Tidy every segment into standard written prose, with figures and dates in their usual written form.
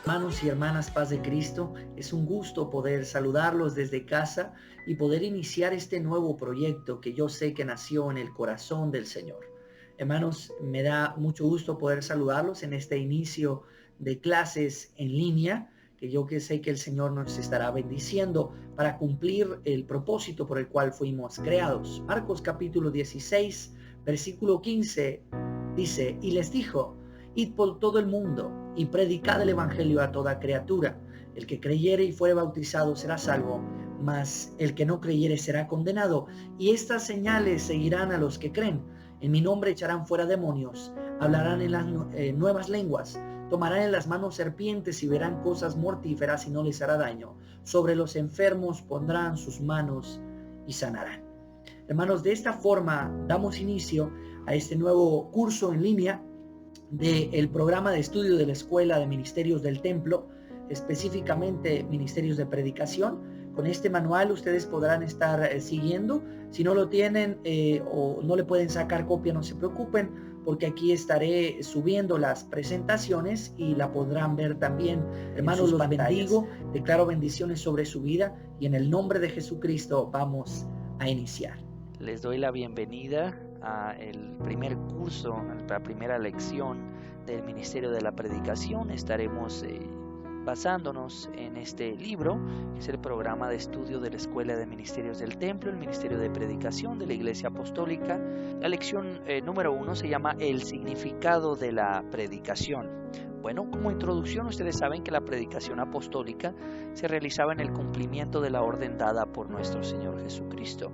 Hermanos y hermanas, paz de Cristo, es un gusto poder saludarlos desde casa y poder iniciar este nuevo proyecto que yo sé que nació en el corazón del Señor. Hermanos, me da mucho gusto poder saludarlos en este inicio de clases en línea, que yo que sé que el Señor nos estará bendiciendo para cumplir el propósito por el cual fuimos creados. Marcos capítulo 16, versículo 15 dice, y les dijo, id por todo el mundo y predicad el evangelio a toda criatura. El que creyere y fuere bautizado será salvo, mas el que no creyere será condenado. Y estas señales seguirán a los que creen. En mi nombre echarán fuera demonios, hablarán en las nuevas lenguas, tomarán en las manos serpientes y verán cosas mortíferas y no les hará daño. Sobre los enfermos pondrán sus manos y sanarán. Hermanos, de esta forma damos inicio a este nuevo curso en línea del programa de estudio de la Escuela de Ministerios del Templo, específicamente Ministerios de Predicación. Con este manual ustedes podrán estar siguiendo. Si no lo tienen o no le pueden sacar copia, no se preocupen, porque aquí estaré subiendo las presentaciones y la podrán ver también. Hermanos, los bendigo, declaro bendiciones sobre su vida y en el nombre de Jesucristo vamos a iniciar. Les doy la bienvenida a el primer curso, a la primera lección del Ministerio de la Predicación. Estaremos basándonos en este libro, que es el programa de estudio de la Escuela de Ministerios del Templo, el Ministerio de Predicación de la Iglesia Apostólica. La lección número 1 se llama El significado de la predicación. Bueno, como introducción, ustedes saben que la predicación apostólica se realizaba en el cumplimiento de la orden dada por nuestro Señor Jesucristo.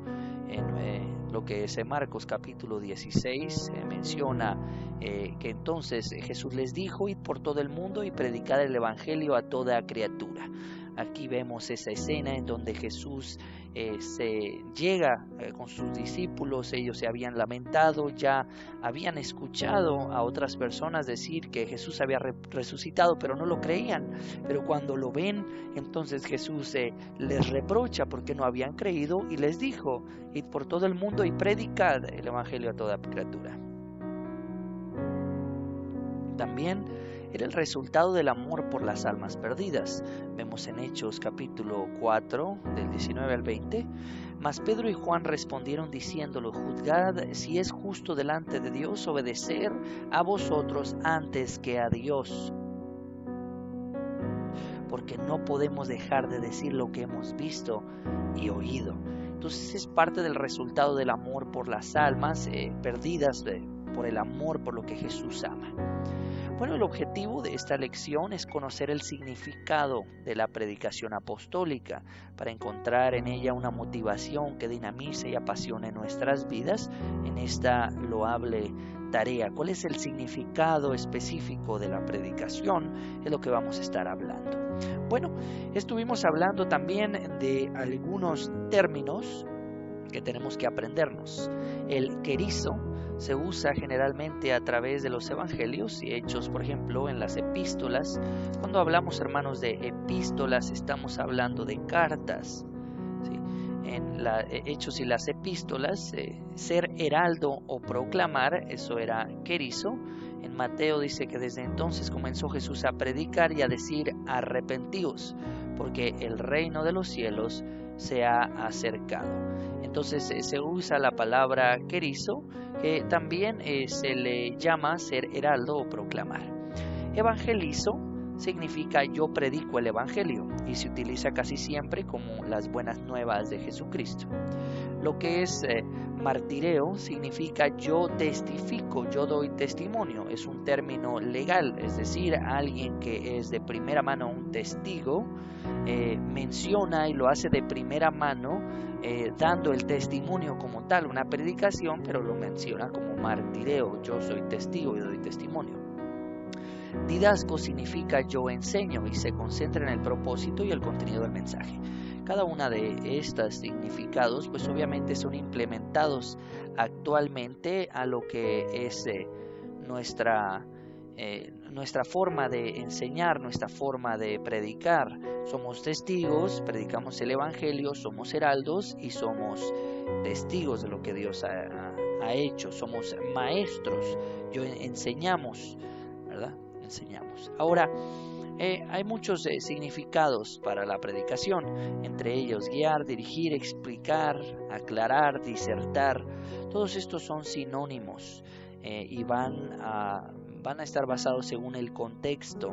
En lo que es Marcos capítulo 16 menciona que entonces Jesús les dijo, id por todo el mundo y predicad el evangelio a toda criatura. Aquí vemos esa escena en donde Jesús se llega con sus discípulos. Ellos se habían lamentado, ya habían escuchado a otras personas decir que Jesús había resucitado, pero no lo creían. Pero cuando lo ven, entonces Jesús les reprocha porque no habían creído y les dijo, id por todo el mundo y predicad el evangelio a toda criatura. También era el resultado del amor por las almas perdidas. Vemos en Hechos capítulo 4, del 19 al 20. Mas Pedro y Juan respondieron diciéndolo, juzgad si es justo delante de Dios obedecer a vosotros antes que a Dios. Porque no podemos dejar de decir lo que hemos visto y oído. Entonces es parte del resultado del amor por las almas perdidas, por el amor por lo que Jesús ama. Bueno, el objetivo de esta lección es conocer el significado de la predicación apostólica para encontrar en ella una motivación que dinamice y apasione nuestras vidas en esta loable tarea. ¿Cuál es el significado específico de la predicación? Es lo que vamos a estar hablando. Bueno, estuvimos hablando también de algunos términos que tenemos que aprendernos. El querizo se usa generalmente a través de los evangelios y hechos, por ejemplo, en las epístolas. Cuando hablamos, hermanos, de epístolas, estamos hablando de cartas. ¿Sí? En hechos y las epístolas, ser heraldo o proclamar, eso era querizo. En Mateo dice que desde entonces comenzó Jesús a predicar y a decir, arrepentíos, porque el reino de los cielos se ha acercado. Entonces se usa la palabra querizo, que también se le llama ser heraldo o proclamar. Evangelizo significa yo predico el evangelio y se utiliza casi siempre como las buenas nuevas de Jesucristo. Lo que es martireo significa yo testifico, yo doy testimonio. Es un término legal, es decir, alguien que es de primera mano un testigo menciona y lo hace de primera mano dando el testimonio como tal, una predicación, pero lo menciona como martireo, yo soy testigo y doy testimonio. Didasco significa yo enseño y se concentra en el propósito y el contenido del mensaje. Cada una de estos significados pues obviamente son implementados actualmente a lo que es nuestra forma de enseñar, nuestra forma de predicar. Somos testigos, predicamos el evangelio, somos heraldos y somos testigos de lo que Dios ha hecho. Somos maestros, enseñamos, ¿verdad? Enseñamos. Ahora, Hay muchos significados para la predicación, entre ellos guiar, dirigir, explicar, aclarar, disertar. Todos estos son sinónimos y van a estar basados según el contexto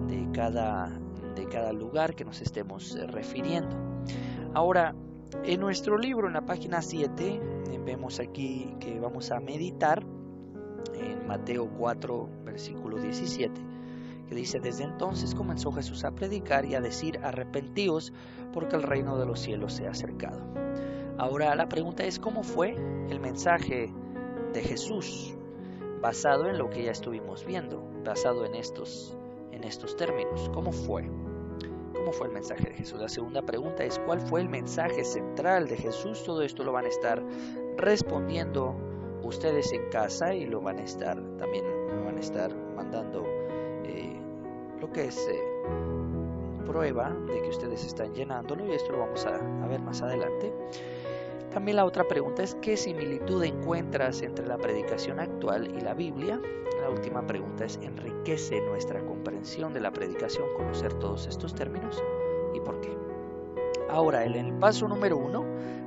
de cada lugar que nos estemos refiriendo. Ahora, en nuestro libro, en la página 7, vemos aquí que vamos a meditar en Mateo 4, versículo 17, que dice: desde entonces comenzó Jesús a predicar y a decir: arrepentíos, porque el reino de los cielos se ha acercado. Ahora la pregunta es: ¿cómo fue el mensaje de Jesús? Basado en lo que ya estuvimos viendo, basado en estos términos. ¿Cómo fue? ¿Cómo fue el mensaje de Jesús? La segunda pregunta es: ¿cuál fue el mensaje central de Jesús? Todo esto lo van a estar respondiendo ustedes en casa y lo van a estar mandando lo que es prueba de que ustedes están llenándolo, y esto lo vamos a ver más adelante. También la otra pregunta es: ¿qué similitud encuentras entre la predicación actual y la Biblia? La última pregunta es: ¿enriquece nuestra comprensión de la predicación conocer todos estos términos? ¿Y por qué? Ahora, en el paso número 1,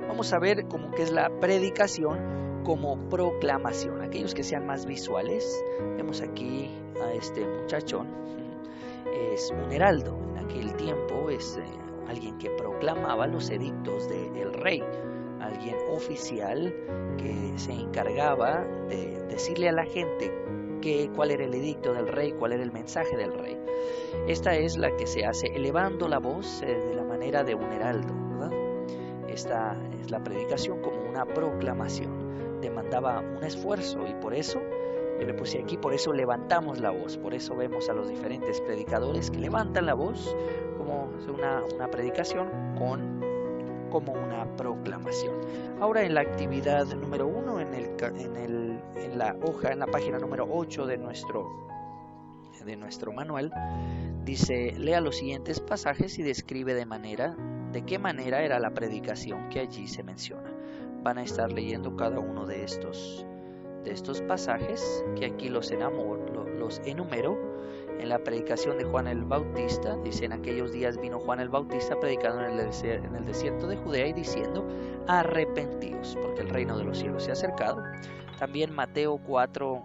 vamos a ver cómo que es la predicación como proclamación. Aquellos que sean más visuales, vemos aquí a este muchachón, es un heraldo. En aquel tiempo es alguien que proclamaba los edictos del rey, alguien oficial que se encargaba de decirle a la gente cuál era el edicto del rey, cuál era el mensaje del rey. Esta es la que se hace elevando la voz de la manera de un heraldo, ¿verdad? Esta es la predicación como una proclamación. Demandaba un esfuerzo, y por eso, yo le puse aquí, por eso levantamos la voz. Por eso vemos a los diferentes predicadores que levantan la voz como una predicación como una proclamación. Ahora, en la actividad número 1, en la página número 8 de nuestro manual, dice: lea los siguientes pasajes y describe de qué manera era la predicación que allí se menciona. Van a estar leyendo cada uno de estos pasajes, que aquí los enumero. En la predicación de Juan el Bautista, dice: en aquellos días vino Juan el Bautista predicando en el desierto de Judea y diciendo: arrepentíos, porque el reino de los cielos se ha acercado. También Mateo 4,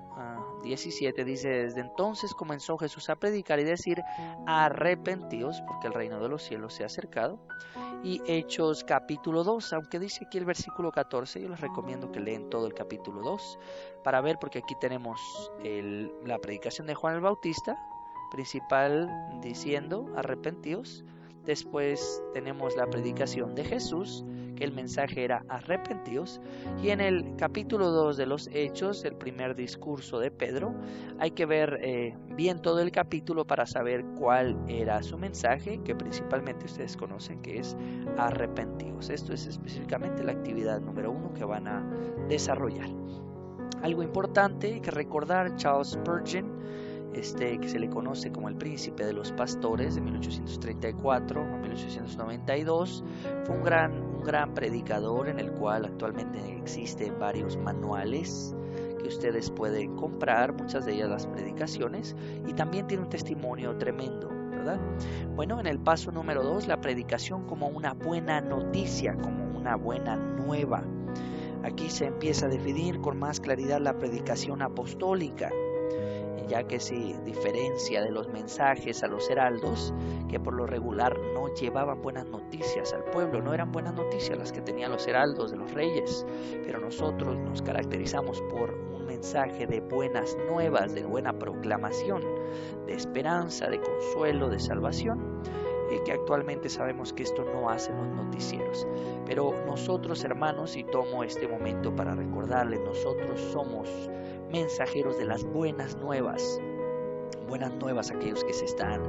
17 dice: desde entonces comenzó Jesús a predicar y decir: arrepentíos, porque el reino de los cielos se ha acercado. Y Hechos capítulo 2, aunque dice aquí el versículo 14, yo les recomiendo que leen todo el capítulo 2 para ver, porque aquí tenemos la predicación de Juan el Bautista principal diciendo: arrepentíos. Después tenemos la predicación de Jesús, que el mensaje era: arrepentíos. Y en el capítulo 2 de los Hechos, el primer discurso de Pedro, hay que ver bien todo el capítulo para saber cuál era su mensaje, que principalmente ustedes conocen, que es: arrepentíos. Esto es específicamente la actividad número 1 que van a desarrollar. Algo importante que recordar: Charles Spurgeon, que se le conoce como el príncipe de los pastores, de 1834 a 1892, fue un gran predicador, en el cual actualmente existen varios manuales que ustedes pueden comprar, muchas de ellas las predicaciones, y también tiene un testimonio tremendo, ¿verdad? Bueno, en el paso número 2, la predicación como una buena noticia, como una buena nueva. Aquí se empieza a definir con más claridad la predicación apostólica, ya que se diferencia de los mensajes a los heraldos, que por lo regular no llevaban buenas noticias al pueblo. No eran buenas noticias las que tenían los heraldos de los reyes, pero nosotros nos caracterizamos por un mensaje de buenas nuevas, de buena proclamación, de esperanza, de consuelo, de salvación, que actualmente sabemos que esto no hacen los noticieros. Pero nosotros, hermanos, y tomo este momento para recordarles, nosotros somos mensajeros de las buenas nuevas a aquellos que se están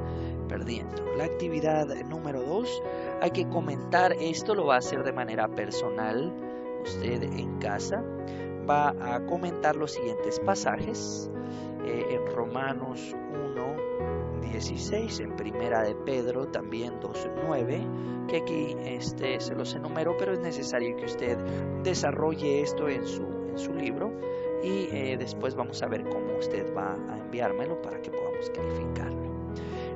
perdiendo. La actividad número 2, hay que comentar esto, lo va a hacer de manera personal. Usted en casa va a comentar los siguientes pasajes, en Romanos 1:16, en Primera de Pedro también 2:9, que aquí se los enumero, pero es necesario que usted desarrolle esto en su libro, y después vamos a ver cómo usted va a enviármelo para que podamos calificarlo.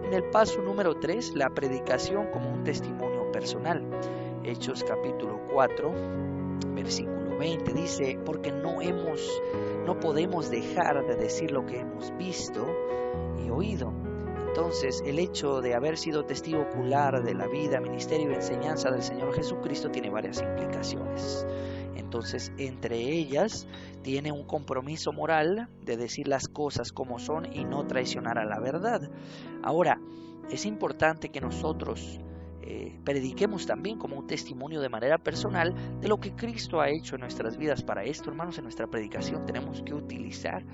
En el paso número 3, la predicación como un testimonio personal. Hechos capítulo 4, versículo 20 dice, porque no podemos dejar de decir lo que hemos visto y oído. Entonces, el hecho de haber sido testigo ocular de la vida, ministerio y enseñanza del Señor Jesucristo tiene varias implicaciones. Entonces, entre ellas, tiene un compromiso moral de decir las cosas como son y no traicionar a la verdad. Ahora, es importante que nosotros prediquemos también como un testimonio de manera personal de lo que Cristo ha hecho en nuestras vidas. Para esto, hermanos, en nuestra predicación tenemos que utilizar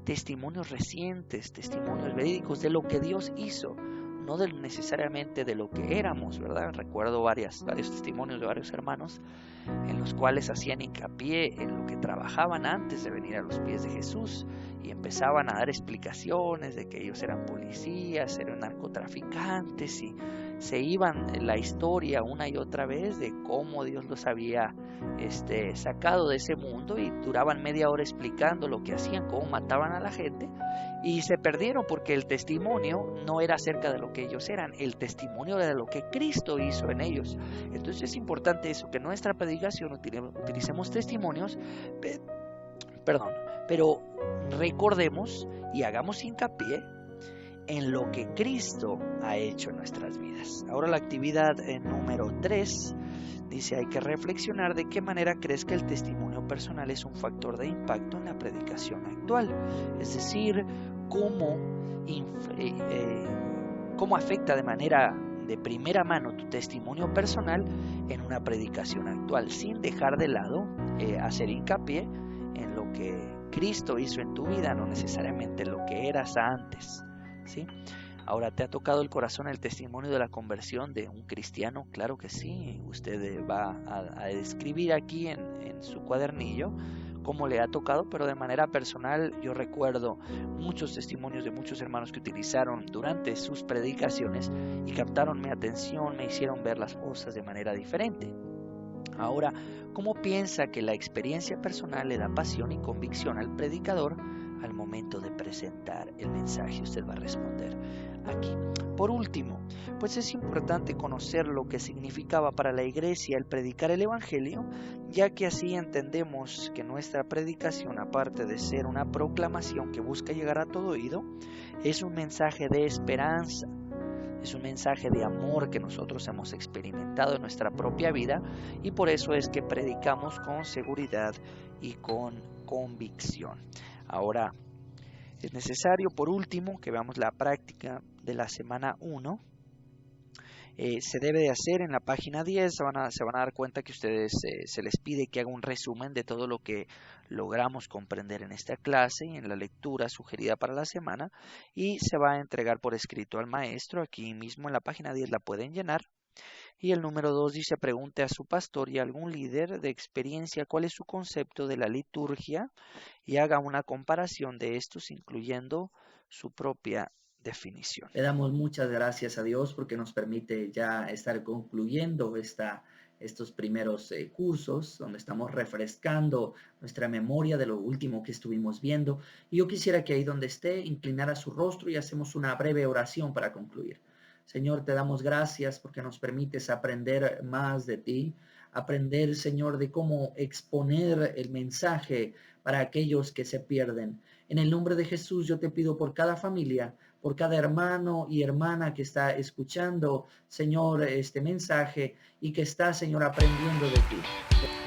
testimonios recientes, testimonios verídicos de lo que Dios hizo, no necesariamente de lo que éramos, ¿verdad? Recuerdo varios testimonios de varios hermanos en los cuales hacían hincapié en lo que trabajaban antes de venir a los pies de Jesús y empezaban a dar explicaciones de que ellos eran policías, eran narcotraficantes y se iban en la historia una y otra vez de cómo Dios los había sacado de ese mundo y duraban media hora explicando lo que hacían, cómo mataban a la gente y se perdieron porque el testimonio no era acerca de lo que ellos eran, el testimonio era de lo que Cristo hizo en ellos. Entonces es importante eso, que nuestra predicación utilicemos testimonios, pero recordemos y hagamos hincapié en lo que Cristo ha hecho en nuestras vidas. Ahora la actividad número 3 dice, hay que reflexionar de qué manera crees que el testimonio personal es un factor de impacto en la predicación actual. Es decir, cómo afecta de primera mano tu testimonio personal en una predicación actual, sin dejar de lado hacer hincapié en lo que Cristo hizo en tu vida, no necesariamente lo que eras antes, ¿sí? Ahora, ¿te ha tocado el corazón el testimonio de la conversión de un cristiano? Claro que sí. Usted va a describir aquí en su cuadernillo cómo le ha tocado, pero de manera personal yo recuerdo muchos testimonios de muchos hermanos que utilizaron durante sus predicaciones y captaron mi atención, me hicieron ver las cosas de manera diferente. Ahora, ¿cómo piensa que la experiencia personal le da pasión y convicción al predicador al momento de presentar el mensaje? Usted va a responder aquí. Por último, pues es importante conocer lo que significaba para la iglesia el predicar el evangelio, ya que así entendemos que nuestra predicación, aparte de ser una proclamación que busca llegar a todo oído, es un mensaje de esperanza. Es un mensaje de amor que nosotros hemos experimentado en nuestra propia vida y por eso es que predicamos con seguridad y con convicción. Ahora, es necesario, por último, que veamos la práctica de la semana 1. Se debe de hacer en la página 10, se van a dar cuenta que ustedes se les pide que haga un resumen de todo lo que logramos comprender en esta clase y en la lectura sugerida para la semana y se va a entregar por escrito al maestro. Aquí mismo en la página 10 la pueden llenar. Y el número 2 dice, pregunte a su pastor y a algún líder de experiencia cuál es su concepto de la liturgia y haga una comparación de estos incluyendo su propia definición. Le damos muchas gracias a Dios porque nos permite ya estar concluyendo estos primeros cursos donde estamos refrescando nuestra memoria de lo último que estuvimos viendo. Y yo quisiera que ahí donde esté inclinara su rostro y hacemos una breve oración para concluir. Señor, te damos gracias porque nos permites aprender más de ti, aprender, Señor, de cómo exponer el mensaje para aquellos que se pierden. En el nombre de Jesús yo te pido por cada familia, por cada hermano y hermana que está escuchando, Señor, este mensaje y que está, Señor, aprendiendo de ti.